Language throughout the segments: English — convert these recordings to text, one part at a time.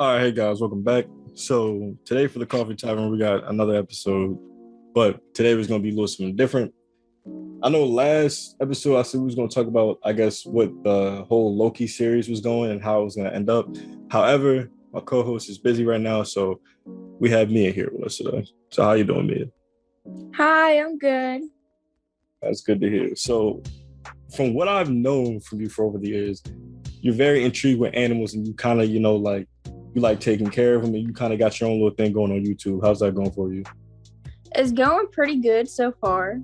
All right, hey guys, welcome back. So today for the Coffee Tavern, we got another episode, but today was going to be a little something different. I know last episode I said we was going to talk about, I guess, what the whole Loki series was going and how it was going to end up. However, my co-host is busy right now, so we have Mia here with us today. So how you doing, Mia? Hi, I'm good. That's good to hear. So from what I've known from you for over the years, you're very intrigued with animals and you kind of, like you like taking care of them and you kind of got your own little thing going on YouTube. How's that going for you? It's going pretty good so far.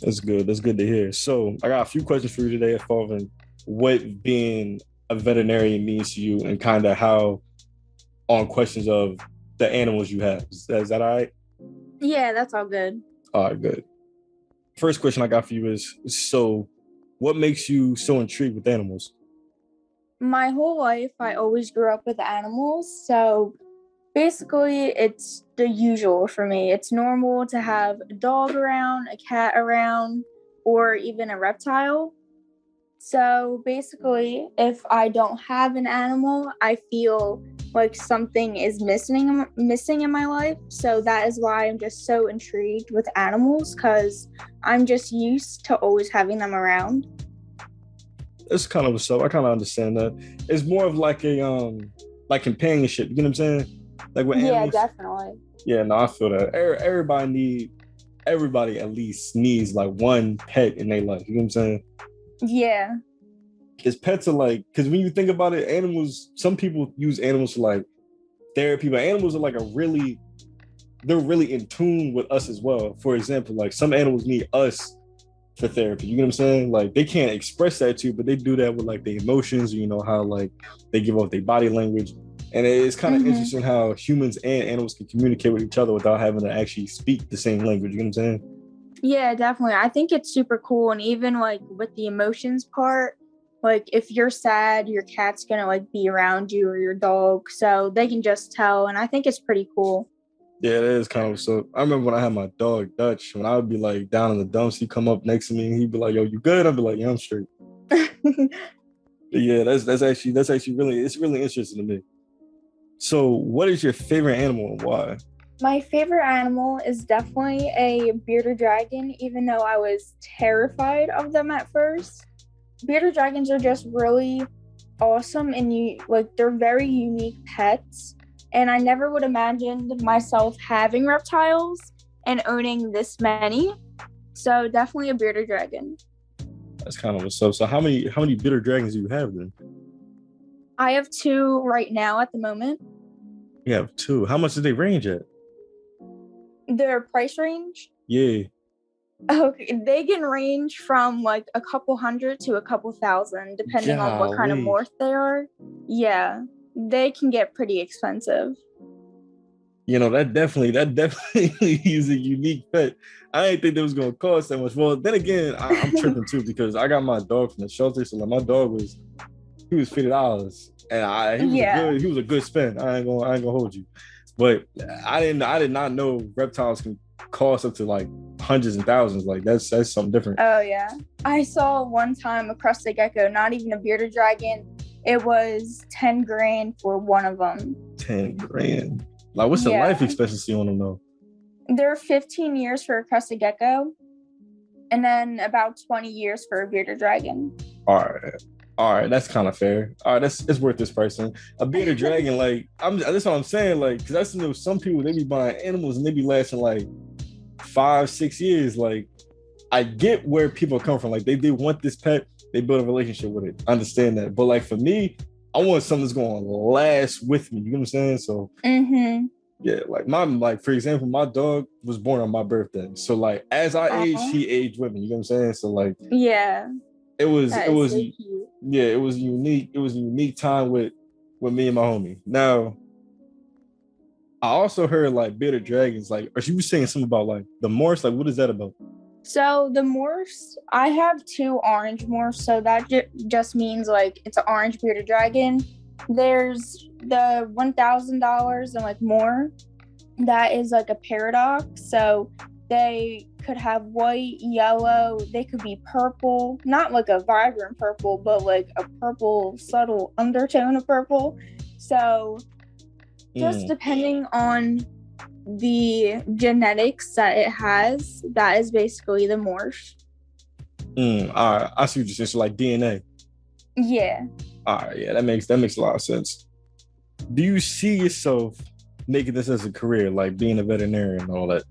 That's good. That's good to hear. So I got a few questions for you today involving what being a veterinarian means to you and kind of how on questions of the animals you have. Is that all right? Yeah, that's all good. All right, good. First question I got for you is, so what makes you so intrigued with animals? My whole life, I always grew up with animals. So basically, it's the usual for me. It's normal to have a dog around, a cat around, or even a reptile. So basically, if I don't have an animal, I feel like something is missing in my life. So that is why I'm just so intrigued with animals, because I'm just used to always having them around. It's kind of so I kind of understand that. It's more of like a like companionship. You know what I'm saying? Like with Yeah, animals. definitely. Yeah, no, I feel that. Everybody at least needs like one pet in their life. You know what I'm saying? Yeah. Because pets are like, because when you think about it, animals, some people use animals for like therapy, but animals are like they're really in tune with us as well. For example, like some animals need us for therapy. You know what I'm saying? Like they can't express that to you, but they do that with like the emotions, how like they give off their body language. And it's kind of Mm-hmm. interesting how humans and animals can communicate with each other without having to actually speak the same language. You know what I'm saying? Yeah, definitely. I think it's super cool. And even like with the emotions part, like if you're sad, your cat's gonna like be around you or your dog. So they can just tell. And I think it's pretty cool. Yeah, it is kind of so. I remember when I had my dog Dutch, when I would be like down in the dumps, he'd come up next to me and he'd be like, "Yo, you good?" I'd be like, "Yeah, I'm straight." But yeah, that's actually really it's really interesting to me. So, what is your favorite animal and why? My favorite animal is definitely a bearded dragon, even though I was terrified of them at first. Bearded dragons are just really awesome and they're very unique pets. And I never would imagine myself having reptiles and owning this many. So definitely a bearded dragon. That's kind of what's up. So, how many bitter dragons do you have then? I have two right now at the moment. You have two. How much do they range at? Their price range, Yeah. okay, they can range from like a couple hundred to a couple thousand, depending on what kind of Golly. morph they are. Yeah, they can get pretty expensive. That definitely is a unique pet. I didn't think that was gonna cost that much. Well, then again, I'm tripping too because I got my dog from the shelter. So like my dog he was $50, and he was a Yeah. good spend. I ain't gonna hold you, but I did not know reptiles can cost up to like hundreds and thousands. Like that's something different. Oh yeah. I saw one time a crusted gecko, not even a bearded dragon. It was 10 grand for one of them. 10 grand. Like what's the life Yeah. expectancy on them though? They're 15 years for a crusted gecko and then about 20 years for a bearded dragon. All right. All right, that's kind of fair. All right, that's it's worth this price. Then a bearded dragon, like that's what I'm saying. Like, because that's some people they be buying animals and they be lasting like 5, 6 years. Like, I get where people come from. Like, they want this pet, they build a relationship with it. I understand that, but like for me, I want something that's going to last with me. You know what I'm saying? So Mm-hmm. yeah, like for example, my dog was born on my birthday. So like as I aged, he aged with me. You know what I'm saying? So like Yeah, it that is was so cute. yeah, it was a unique time with me and my homie. Now I also heard like bitter dragons, like or she was saying something about like the morse, like what is that about? So the morse, I have two orange morse, so that just means like it's an orange bearded dragon. There's the $1,000 and like more. That is like a paradox. So they could have white, yellow, they could be purple, not like a vibrant purple, but like a purple subtle undertone of purple. So just Mm, depending on the genetics that it has, that is basically the morse. all right, I see what you're saying. So like DNA. Yeah. All right, yeah, that makes a lot of sense. Do you see yourself making this as a career, like being a veterinarian and all that?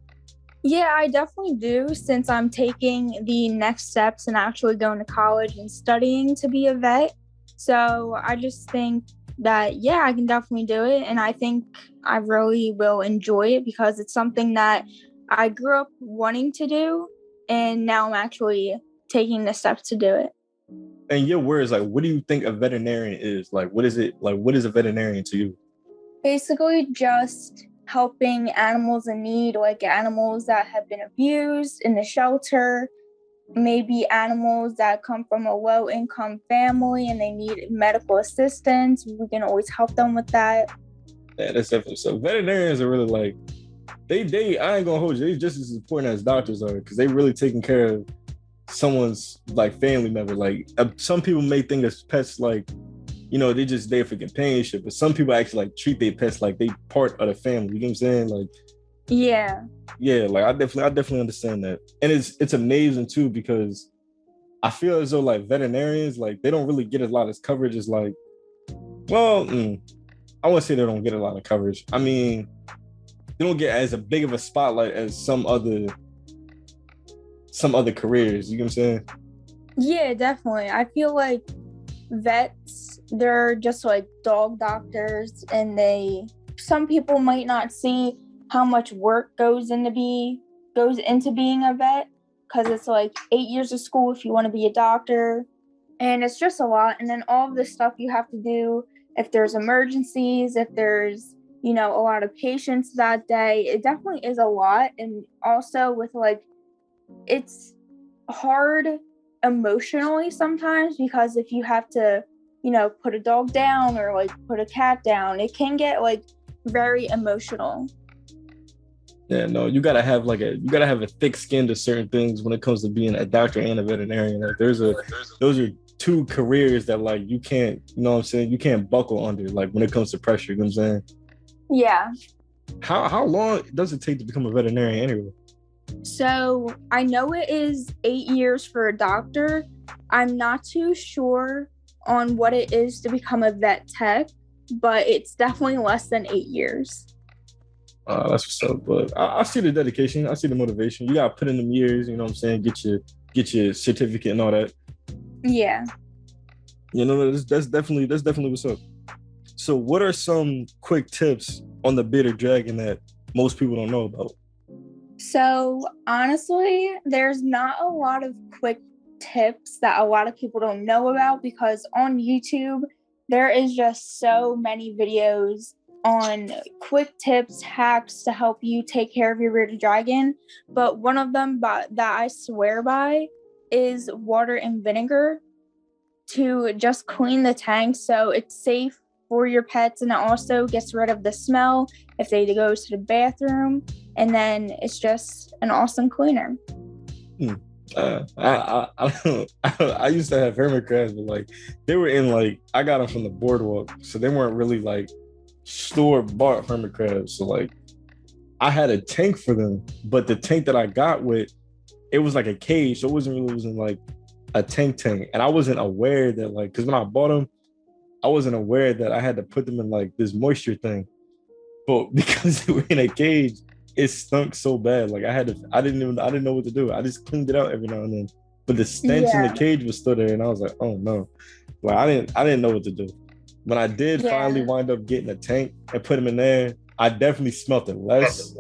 Yeah, I definitely do since I'm taking the next steps and actually going to college and studying to be a vet. So I just think that, yeah, I can definitely do it. And I think I really will enjoy it because it's something that I grew up wanting to do. And now I'm actually taking the steps to do it. And your words, like, what do you think a veterinarian is? Like, what is it? Like, what is a veterinarian to you? Basically, just helping animals in need, like animals that have been abused in the shelter, maybe animals that come from a low income family and they need medical assistance. We can always help them with that. Yeah, that's definitely so. Veterinarians are really like they. I ain't gonna hold you. They just as important as doctors are because they really taking care of someone's like family member. Like some people may think that pets like they just there for companionship, but some people actually like treat their pets like they part of the family. You know what I'm saying? Like Yeah. yeah, like I definitely understand that, and it's amazing too because I feel as though like veterinarians like they don't really get a lot of coverage. As like well, I wouldn't say they don't get a lot of coverage. I mean, they don't get as a big of a spotlight as some other careers. You know what I'm saying? Yeah, definitely. I feel like vets, they're just like dog doctors, and some people might not see how much work goes into being a vet because it's like 8 years of school if you want to be a doctor, and it's just a lot. And then all of the stuff you have to do if there's emergencies, if there's a lot of patients that day, it definitely is a lot. And also with like, it's hard emotionally sometimes because if you have to put a dog down or like put a cat down, it can get like very emotional. Yeah, no, you gotta have a thick skin to certain things when it comes to being a doctor and a veterinarian. Like those are two careers that like you can't, what I'm saying, you can't buckle under like when it comes to pressure, you know what I'm saying? Yeah. How long does it take to become a veterinarian anyway? So I know it is 8 years for a doctor. I'm not too sure on what it is to become a vet tech, but it's definitely less than 8 years. That's what's up. But I see the dedication, I see the motivation. You gotta put in them years, you know what I'm saying? Get your certificate and all that. Yeah. That's definitely what's up. So what are some quick tips on the bearded dragon that most people don't know about? So honestly, there's not a lot of quick tips that a lot of people don't know about because on YouTube, there is just so many videos on quick tips, hacks to help you take care of your bearded dragon. But one of them that I swear by is water and vinegar to just clean the tank so it's safe for your pets, and it also gets rid of the smell if they go to the bathroom, and then it's just an awesome cleaner. I used to have hermit crabs, but like they were in like I got them from the boardwalk, so they weren't really like store bought hermit crabs. So like I had a tank for them, but the tank that I got with it was like a cage, so it wasn't like a tank, and I wasn't aware that like because when I bought them, I wasn't aware that I had to put them in like this moisture thing. But because they were in a cage, it stunk so bad. Like I didn't know what to do. I just cleaned it out every now and then. But the stench in the Yeah. cage was still there, and I was like, oh no. Like I didn't know what to do. When I did finally Yeah. wind up getting a tank and put them in there, I definitely smelt it less.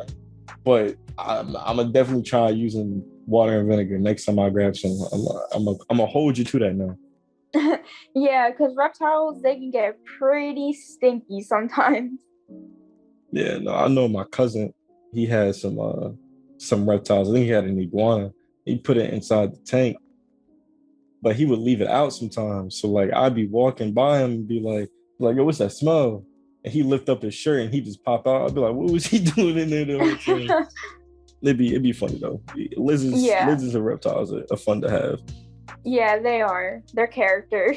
But I'm gonna definitely try using water and vinegar next time I grab some. I'm gonna hold you to that now. Yeah, because reptiles, they can get pretty stinky sometimes. Yeah, no, I know my cousin. He had some reptiles. I think he had an iguana. He put it inside the tank, but he would leave it out sometimes. So like I'd be walking by him and be like, yo, what's that smell? And he lift up his shirt and he just pop out. I'd be like, what was he doing in there the whole time? It'd be funny though. Yeah. Lizards and reptiles are fun to have. Yeah, they are. They're characters.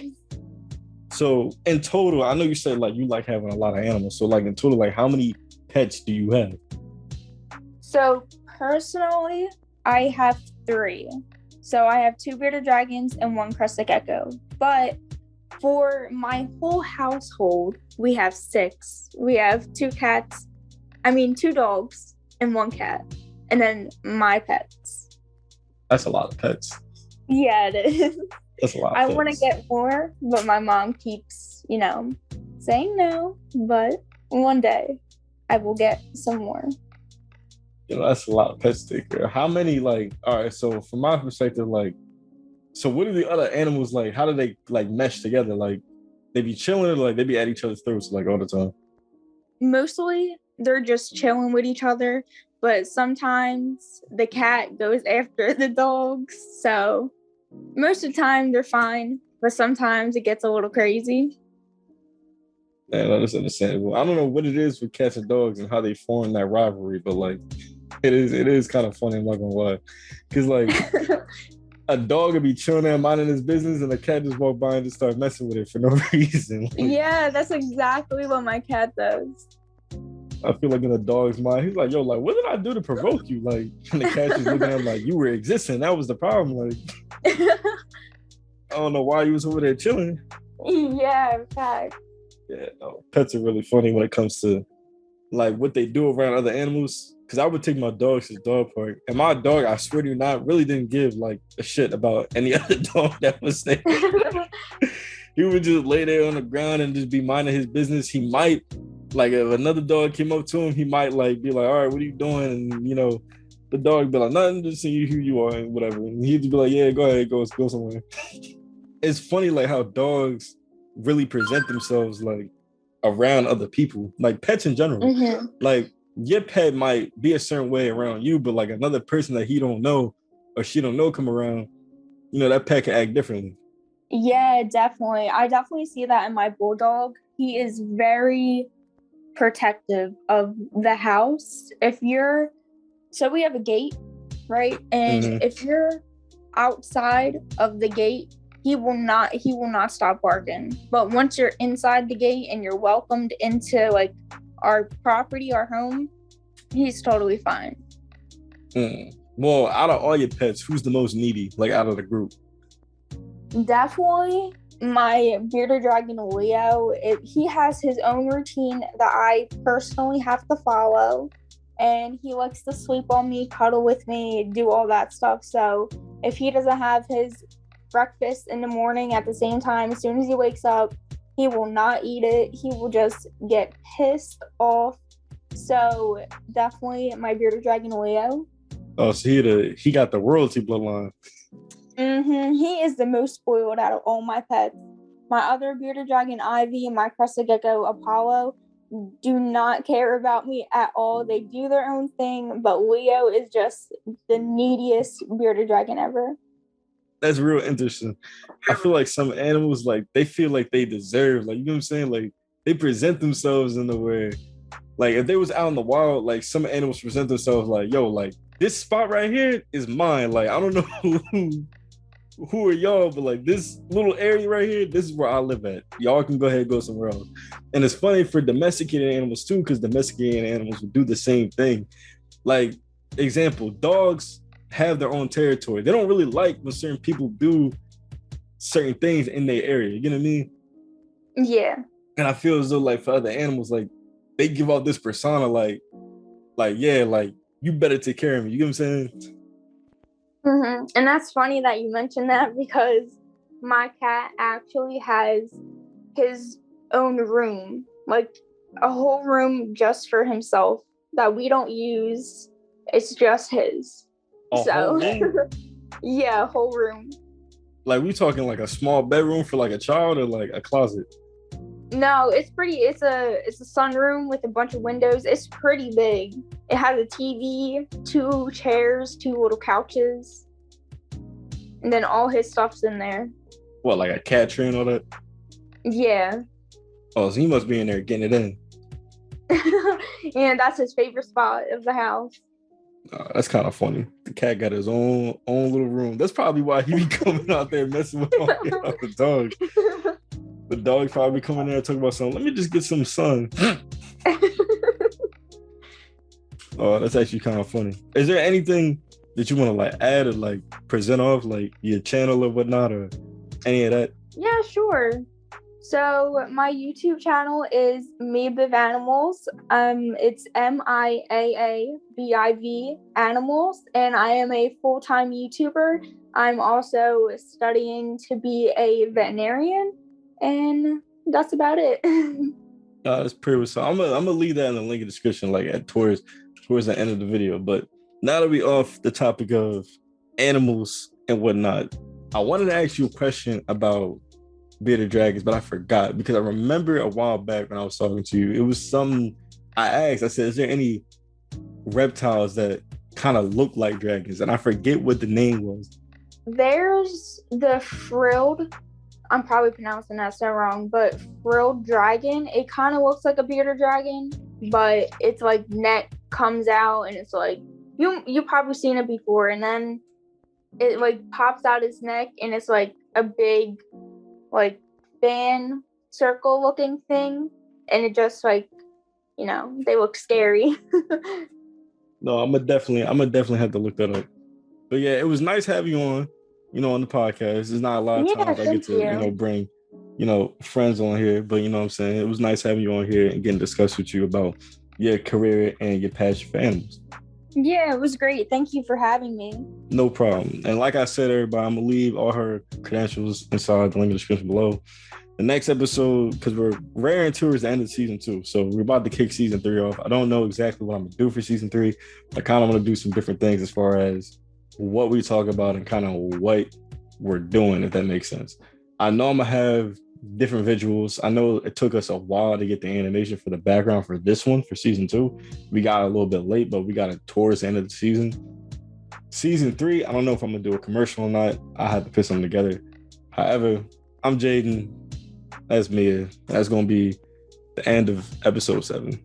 So in total, I know you said like you like having a lot of animals. So like in total, like how many pets do you have? So personally, I have three. So I have two bearded dragons and one crested gecko. But for my whole household, we have six. We have two dogs and one cat. And then my pets. That's a lot of pets. Yeah, it is. That's a lot of I pets. want to get more, but my mom keeps, saying no. But one day I will get some more. That's a lot of pets to take care of. How many, like, all right, so from my perspective, like, so what are the other animals like? How do they like mesh together? Like, they be chilling or like they be at each other's throats like all the time? Mostly they're just chilling with each other, but sometimes the cat goes after the dogs. So most of the time they're fine, but sometimes it gets a little crazy. Man, that is understandable. I don't know what it is with cats and dogs and how they form that rivalry, but like it is kind of funny, I'm not gonna lie. Cause like a dog would be chilling there minding his business and a cat just walk by and just start messing with it for no reason. Like, Yeah, that's exactly what my cat does. I feel like in the dog's mind, he's like, yo, like, what did I do to provoke you? Like, and the cat's just looking at him like, you were existing. That was the problem. Like, I don't know why you was over there chilling. Yeah, in fact. Yeah, no, pets are really funny when it comes to like what they do around other animals. Cause I would take my dogs to the dog park, and my dog, I swear to you not, really didn't give like a shit about any other dog that was there. He would just lay there on the ground and just be minding his business. He might, like, if another dog came up to him, he might like be like, "All right, what are you doing?" And the dog would be like, "Nothing, just see who you are and whatever." And he'd be like, "Yeah, go ahead, go somewhere." It's funny like how dogs really present themselves like around other people, like pets in general. Mm-hmm. Like your pet might be a certain way around you, but like another person that he don't know or she don't know come around, that pet can act differently. Yeah, definitely. I definitely see that in my bulldog. He is very protective of the house. So we have a gate, right? And if you're outside of the gate, he will not stop barking. But once you're inside the gate and you're welcomed into like our property, our home, he's totally fine. Well, out of all your pets, who's the most needy, like out of the group? Definitely my bearded dragon Leo. He has his own routine that I personally have to follow, and he likes to sleep on me, cuddle with me, do all that stuff. So if he doesn't have his breakfast in the morning at the same time, as soon as he wakes up, he will not eat it. He will just get pissed off. So definitely my bearded dragon Leo. Oh, so he got the royalty bloodline. He is the most spoiled out of all my pets. My other bearded dragon Ivy and my crested gecko Apollo do not care about me at all. They do their own thing, but Leo is just the neediest bearded dragon ever. That's real interesting. I feel like some animals, like, they feel like they deserve, like, you know what I'm saying? Like, they present themselves in a way. Like, if they was out in the wild, like, some animals present themselves like, yo, like, this spot right here is mine. Like, I don't know who are y'all, but like this little area right here, this is where I live at. Y'all can go ahead and go somewhere else. And it's funny for domesticated animals too, because domesticated animals will do the same thing. Like, example, dogs have their own territory. They don't really like when certain people do certain things in their area. You know what I mean? Yeah. And I feel as though like for other animals, like they give off this persona, like yeah, like you better take care of me. You know what I'm saying? And that's funny that you mentioned that, because my cat actually has his own room, like a whole room just for himself that we don't use. It's just his. Whole room? Yeah, a whole room. Like, we talking like a small bedroom for like a child or like a closet? No, it's a sunroom with a bunch of windows. It's pretty big. It has a TV, 2 chairs, 2 little couches, and then all his stuff's in there. What, like a cat tree and all that? Yeah. Oh, so he must be in there getting it in. And that's his favorite spot of the house. That's kind of funny. The cat got his own little room. That's probably why he be coming out there messing with all the dogs. The dog probably coming there and talking about something. Let me just get some sun. Oh, that's actually kind of funny. Is there anything that you want to like add or like present off, like your channel or whatnot, or any of that? Yeah, sure. So my YouTube channel is Miabiv Animals. It's MIAABIV Animals, and I am a full-time YouTuber. I'm also studying to be a veterinarian, and that's about it. That's pretty. So I'm gonna leave that in the link in the description, like at towards the end of the video. But now that we off the topic of animals and whatnot, I wanted to ask you a question about bearded dragons, but I forgot because I remember a while back when I was talking to you, it was some I asked. I said, "Is there any reptiles that kind of look like dragons?" And I forget what the name was. There's the frilled, I'm probably pronouncing that so wrong, but frilled dragon. It kind of looks like a bearded dragon, but it's like neck comes out and it's like you probably seen it before, and then it like pops out his neck and it's like a big like fan circle looking thing, and it just like they look scary. No, I'm gonna definitely have to look that up. But yeah, it was nice having you on, on the podcast. There's not a lot of Yeah, times I get thank to, you. bring, friends on here. But you know what I'm saying? It was nice having you on here and getting to discuss with you about your career and your passion for animals. Yeah, it was great. Thank you for having me. No problem. And like I said, everybody, I'm gonna leave all her credentials inside the link in the description below. The next episode, because we're raring towards the end of season 2, so we're about to kick season 3 off. I don't know exactly what I'm gonna do for season 3. I kind of want to do some different things as far as what we talk about and kind of what we're doing, if that makes sense. I know I'm gonna have different visuals. I know it took us a while to get the animation for the background for this one for season 2. We got a little bit late, but we got it towards the end of the season. Season 3, I don't know if I'm gonna do a commercial or not. I have to put something together. However, I'm Jaden. That's Mia. That's gonna be the end of episode 7.